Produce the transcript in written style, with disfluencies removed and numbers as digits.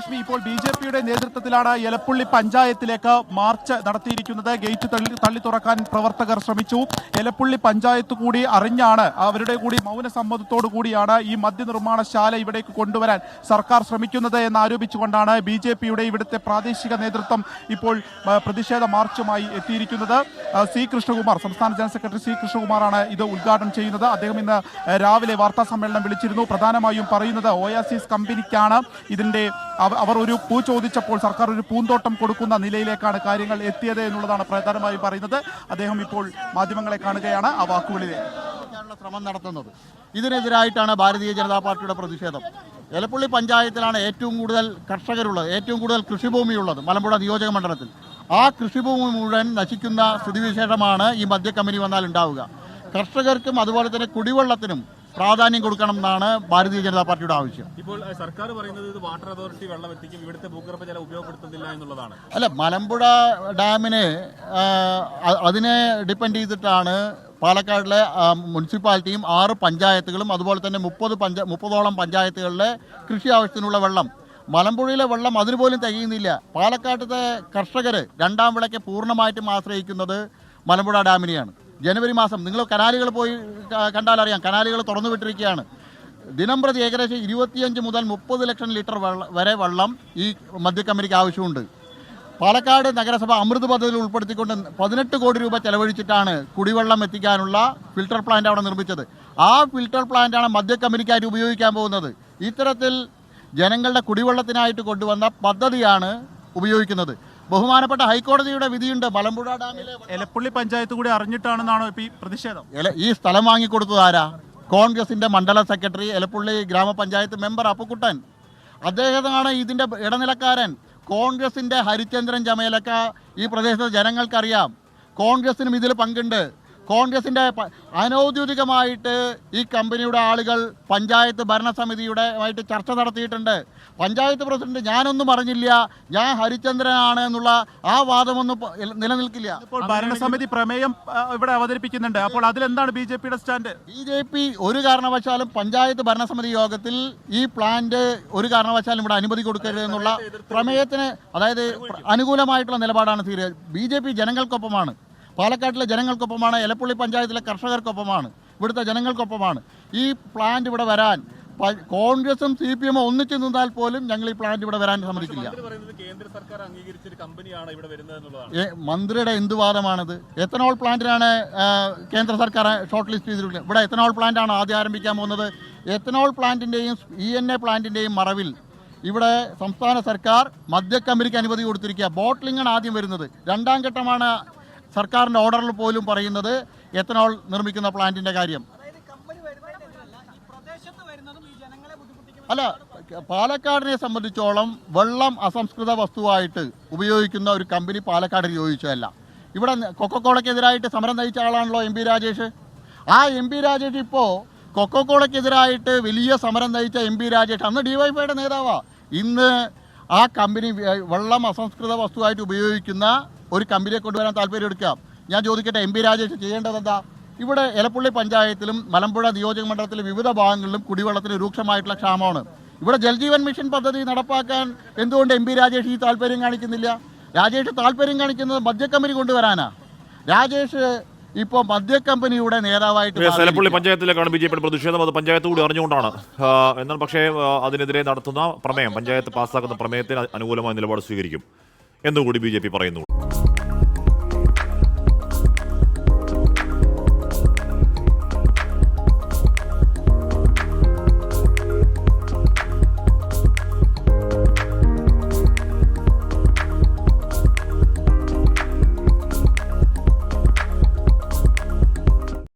രശ്മി, ഇപ്പോൾ BJP-യുടെ നേതൃത്വത്തിലാണ് എലപ്പുള്ളി പഞ്ചായത്തിലേക്ക് മാർച്ച് നടത്തിയിരിക്കുന്നത്. ഗേറ്റ് തള്ളി തുറക്കാൻ പ്രവർത്തകർ ശ്രമിച്ചു. എലപ്പുള്ളി പഞ്ചായത്ത് കൂടി അറിഞ്ഞാണ്, അവരുടെ കൂടി മൗനസമ്മതത്തോടു കൂടിയാണ് ഈ മദ്യനിർമ്മാണശാല ഇവിടേക്ക് കൊണ്ടുവരാൻ സർക്കാർ ശ്രമിക്കുന്നത് എന്നാരോപിച്ചുകൊണ്ടാണ് BJP-യുടെ ഇവിടുത്തെ പ്രാദേശിക നേതൃത്വം ഇപ്പോൾ പ്രതിഷേധ മാർച്ചുമായി എത്തിയിരിക്കുന്നത്. സി കൃഷ്ണകുമാർ, സംസ്ഥാന ജനറൽ സെക്രട്ടറി സി കൃഷ്ണകുമാറാണ് ഇത് ഉദ്ഘാടനം ചെയ്യുന്നത്. അദ്ദേഹം ഇന്ന് രാവിലെ വാർത്താ സമ്മേളനം വിളിച്ചിരുന്നു. പ്രധാനമായും പറയുന്നത് ഓയാസിസ് കമ്പനിക്കാണ് ഇതിന്റെ, അവർ ഒരു പൂ ചോദിച്ചപ്പോൾ സർക്കാർ ഒരു പൂന്തോട്ടം കൊടുക്കുന്ന നിലയിലേക്കാണ് കാര്യങ്ങൾ എത്തിയത് എന്നുള്ളതാണ് പ്രധാനമായും പറയുന്നത്. അദ്ദേഹം ഇപ്പോൾ മാധ്യമങ്ങളെ കാണുകയാണ്. ആ വാക്കുകളിലെ ശ്രമം നടത്തുന്നത് ഇതിനെതിരായിട്ടാണ് ഭാരതീയ ജനതാ പാർട്ടിയുടെ പ്രതിഷേധം. എലപ്പുള്ളി പഞ്ചായത്തിലാണ് ഏറ്റവും കൂടുതൽ കർഷകരുള്ളത്, ഏറ്റവും കൂടുതൽ കൃഷിഭൂമിയുള്ളത് മലമ്പുഴ നിയോജക മണ്ഡലത്തിൽ. ആ കൃഷിഭൂമി മുഴുവൻ നശിക്കുന്ന സ്ഥിതിവിശേഷമാണ് ഈ മദ്യ കമ്പനി വന്നാൽ ഉണ്ടാവുക. കർഷകർക്കും അതുപോലെ തന്നെ കുടിവെള്ളത്തിനും പ്രാധാന്യം കൊടുക്കണം എന്നാണ് ഭാരതീയ ജനതാ പാർട്ടിയുടെ ആവശ്യം. ഇപ്പോൾ സർക്കാർ പറയുന്നത് ഇത് വാട്ടർ അതോറിറ്റി വെള്ളം എത്തിക്കും, ഇവിടുത്തെ ഭൂഗർഭ ജലം ഉപയോഗപ്പെടുത്തുന്നില്ല എന്നുള്ളതാണ്. അല്ല, മലമ്പുഴ ഡാമിന് അതിനെ ഡിപ്പെൻഡ് ചെയ്തിട്ടാണ് പാലക്കാടിലെ മുനിസിപ്പാലിറ്റിയും 6 പഞ്ചായത്തുകളും അതുപോലെ തന്നെ 30ഓളം പഞ്ചായത്തുകളിലെ കൃഷി ആവശ്യത്തിനുള്ള വെള്ളം. മലമ്പുഴയിലെ വെള്ളം അതിനുപോലും തികയുന്നില്ല. പാലക്കാട്ടത്തെ കർഷകർ രണ്ടാം വിളയ്ക്ക് പൂർണ്ണമായിട്ടും ആശ്രയിക്കുന്നത് മലമ്പുഴ ഡാമിനെയാണ്. ജനുവരി മാസം നിങ്ങൾ കനാലുകൾ പോയി കണ്ടാലറിയാം, കനാലുകൾ തുറന്നു വിട്ടിരിക്കുകയാണ്. ദിനംപ്രതി ഏകദേശം 25 മുതൽ 30 ലക്ഷം ലിറ്റർ വരെ വെള്ളം ഈ മദ്യക്കമ്പനിക്ക് ആവശ്യമുണ്ട്. പാലക്കാട് നഗരസഭ അമൃത് പദ്ധതിയിൽ ഉൾപ്പെടുത്തിക്കൊണ്ട് 18 കോടി രൂപ ചെലവഴിച്ചിട്ടാണ് കുടിവെള്ളം എത്തിക്കാനുള്ള ഫിൽട്ടർ പ്ലാന്റ് അവിടെ നിർമ്മിച്ചത്. ആ ഫിൽട്ടർ പ്ലാന്റാണ് മദ്യക്കമ്പനിക്കായിട്ട് ഉപയോഗിക്കാൻ പോകുന്നത്. ഇത്തരത്തിൽ ജനങ്ങളുടെ കുടിവെള്ളത്തിനായിട്ട് കൊണ്ടുവന്ന പദ്ധതിയാണ് ഉപയോഗിക്കുന്നത്. ബഹുമാനപ്പെട്ട ഹൈക്കോടതിയുടെ വിധിയുണ്ട്. മലമ്പുഴ ഡാമിലെ എലപ്പുള്ളി പഞ്ചായത്ത് കൂടി അറിഞ്ഞിട്ടാണെന്നാണോ ഈ പ്രതിഷേധം? ഈ സ്ഥലം വാങ്ങിക്കൊടുത്തത് ആരാ? കോൺഗ്രസിന്റെ മണ്ഡല സെക്രട്ടറി, എലപ്പുള്ളി ഗ്രാമപഞ്ചായത്ത് മെമ്പർ അപ്പുക്കുട്ടൻ. അദ്ദേഹമാണ് ഇതിന്റെ ഇടനിലക്കാരൻ. കോൺഗ്രസിന്റെ ഹരിചന്ദ്രൻ ചമേലക്ക ഈ പ്രദേശത്തെ ജനങ്ങൾക്കറിയാം. കോൺഗ്രസിനും ഇതിൽ പങ്കുണ്ട്. കോൺഗ്രസിന്റെ അനൗദ്യോഗികമായിട്ട് ഈ കമ്പനിയുടെ ആളുകൾ പഞ്ചായത്ത് ഭരണസമിതിയുടെ ആയിട്ട് ചർച്ച നടത്തിയിട്ടുണ്ട്. പഞ്ചായത്ത് പ്രസിഡന്റ് ഞാനൊന്നും അറിഞ്ഞില്ല, ഞാൻ ഹരിചന്ദ്രനാണ് എന്നുള്ള ആ വാദമൊന്നും നിലനിൽക്കില്ല. ഇപ്പോൾ ഭരണസമിതി പ്രമേയം ഇവിടെ അവതരിപ്പിക്കുന്നുണ്ട്. അപ്പോൾ അതിലെന്താണ് BJP-യുടെ സ്റ്റാൻഡ്? BJP ഒരു കാരണവശാലും പഞ്ചായത്ത് ഭരണസമിതി യോഗത്തിൽ ഈ പ്ലാന്റ് ഒരു കാരണവശാലും ഇവിടെ അനുമതി കൊടുക്കരുത് എന്നുള്ള പ്രമേയത്തിന്, അതായത് അനുകൂലമായിട്ടുള്ള നിലപാടാണ് BJP ജനങ്ങൾക്കൊപ്പമാണ്, പാലക്കാട്ടിലെ ജനങ്ങൾക്കൊപ്പമാണ്, എലപ്പുള്ളി പഞ്ചായത്തിലെ കർഷകർക്കൊപ്പമാണ്, ഇവിടുത്തെ ജനങ്ങൾക്കൊപ്പമാണ്. ഈ പ്ലാന്റ് ഇവിടെ വരാൻ കോൺഗ്രസും CPM ഒന്നിച്ചു നിന്നാൽ പോലും ഞങ്ങൾ ഈ പ്ലാന്റ് ഇവിടെ വരാൻ സമ്മതിക്കില്ല. മന്ത്രിയുടെ എന്ത് വാദമാണിത്? എത്തനോൾ പ്ലാന്റിനാണ് കേന്ദ്ര സർക്കാർ ഷോർട്ട് ലിസ്റ്റ് ചെയ്തിട്ടുള്ളത്. ഇവിടെ എത്തനോൾ പ്ലാന്റാണ് ആദ്യം ആരംഭിക്കാൻ പോകുന്നത്. എത്തനോൾ പ്ലാന്റിൻ്റെയും ENA പ്ലാന്റിൻ്റെയും മറവിൽ ഇവിടെ സംസ്ഥാന സർക്കാർ മദ്യക്കമ്പനിക്ക് അനുമതി കൊടുത്തിരിക്കുക. ബോട്ട്ലിംഗാണ് ആദ്യം വരുന്നത്. രണ്ടാം ഘട്ടമാണ് സർക്കാരിൻ്റെ ഓർഡറിൽ പോലും പറയുന്നത് എത്തനോൾ നിർമ്മിക്കുന്ന പ്ലാന്റിൻ്റെ കാര്യം. അല്ല, പാലക്കാടിനെ സംബന്ധിച്ചോളം വെള്ളം അസംസ്കൃത വസ്തുവായിട്ട് ഉപയോഗിക്കുന്ന ഒരു കമ്പനി പാലക്കാട് യോജിച്ചതല്ല. ഇവിടെ കൊക്കക്കോളയ്ക്കെതിരായിട്ട് സമരം നയിച്ച ആളാണല്ലോ MP രാജേഷ്. ആ MP രാജേഷ് ഇപ്പോൾ കൊക്കക്കോളയ്ക്കെതിരായിട്ട് വലിയ സമരം നയിച്ച MP രാജേഷ് അന്ന് DYFIയുടെ നേതാവാണ്. ഇന്ന് ആ കമ്പനി വെള്ളം അസംസ്കൃത വസ്തുവായിട്ട് ഉപയോഗിക്കുന്ന ഒരു കമ്പനിയെ കൊണ്ടുവരാൻ താല്പര്യം എടുക്കാം. ഞാൻ ചോദിക്കട്ടെ, MP രാജേഷ് ചെയ്യേണ്ടത് എന്താ? ഇവിടെ എലപ്പുള്ളി പഞ്ചായത്തിലും മലമ്പുഴ നിയോജക മണ്ഡലത്തിലെ വിവിധ ഭാഗങ്ങളിലും കുടിവെള്ളത്തിന് രൂക്ഷമായിട്ടുള്ള ക്ഷാമമാണ്. ഇവിടെ ജൽജീവൻ മിഷൻ പദ്ധതി നടപ്പാക്കാൻ എന്തുകൊണ്ട് MP രാജേഷ് ഈ താല്പര്യം കാണിക്കുന്നില്ല? രാജേഷ് താല്പര്യം കാണിക്കുന്നത് മദ്യക്കമ്പനി കൊണ്ടുവരാനാ. രാജേഷ് ഇപ്പോൾ മദ്യക്കമ്പനിയുടെ നേതാവായിട്ട് എലപ്പുള്ളി പഞ്ചായത്തിലേക്കാണ് BJP പ്രതിഷേധം. അത് പഞ്ചായത്ത് കൂടി അറിഞ്ഞുകൊണ്ടാണ്. എന്നാൽ പക്ഷേ അതിനെതിരെ നടത്തുന്ന പ്രമേയം, പഞ്ചായത്ത് പാസ്സാക്കുന്ന പ്രമേയത്തിന് അനുകൂലമായ നിലപാട് സ്വീകരിക്കും എന്നുകൂടി BJP പറയുന്നു.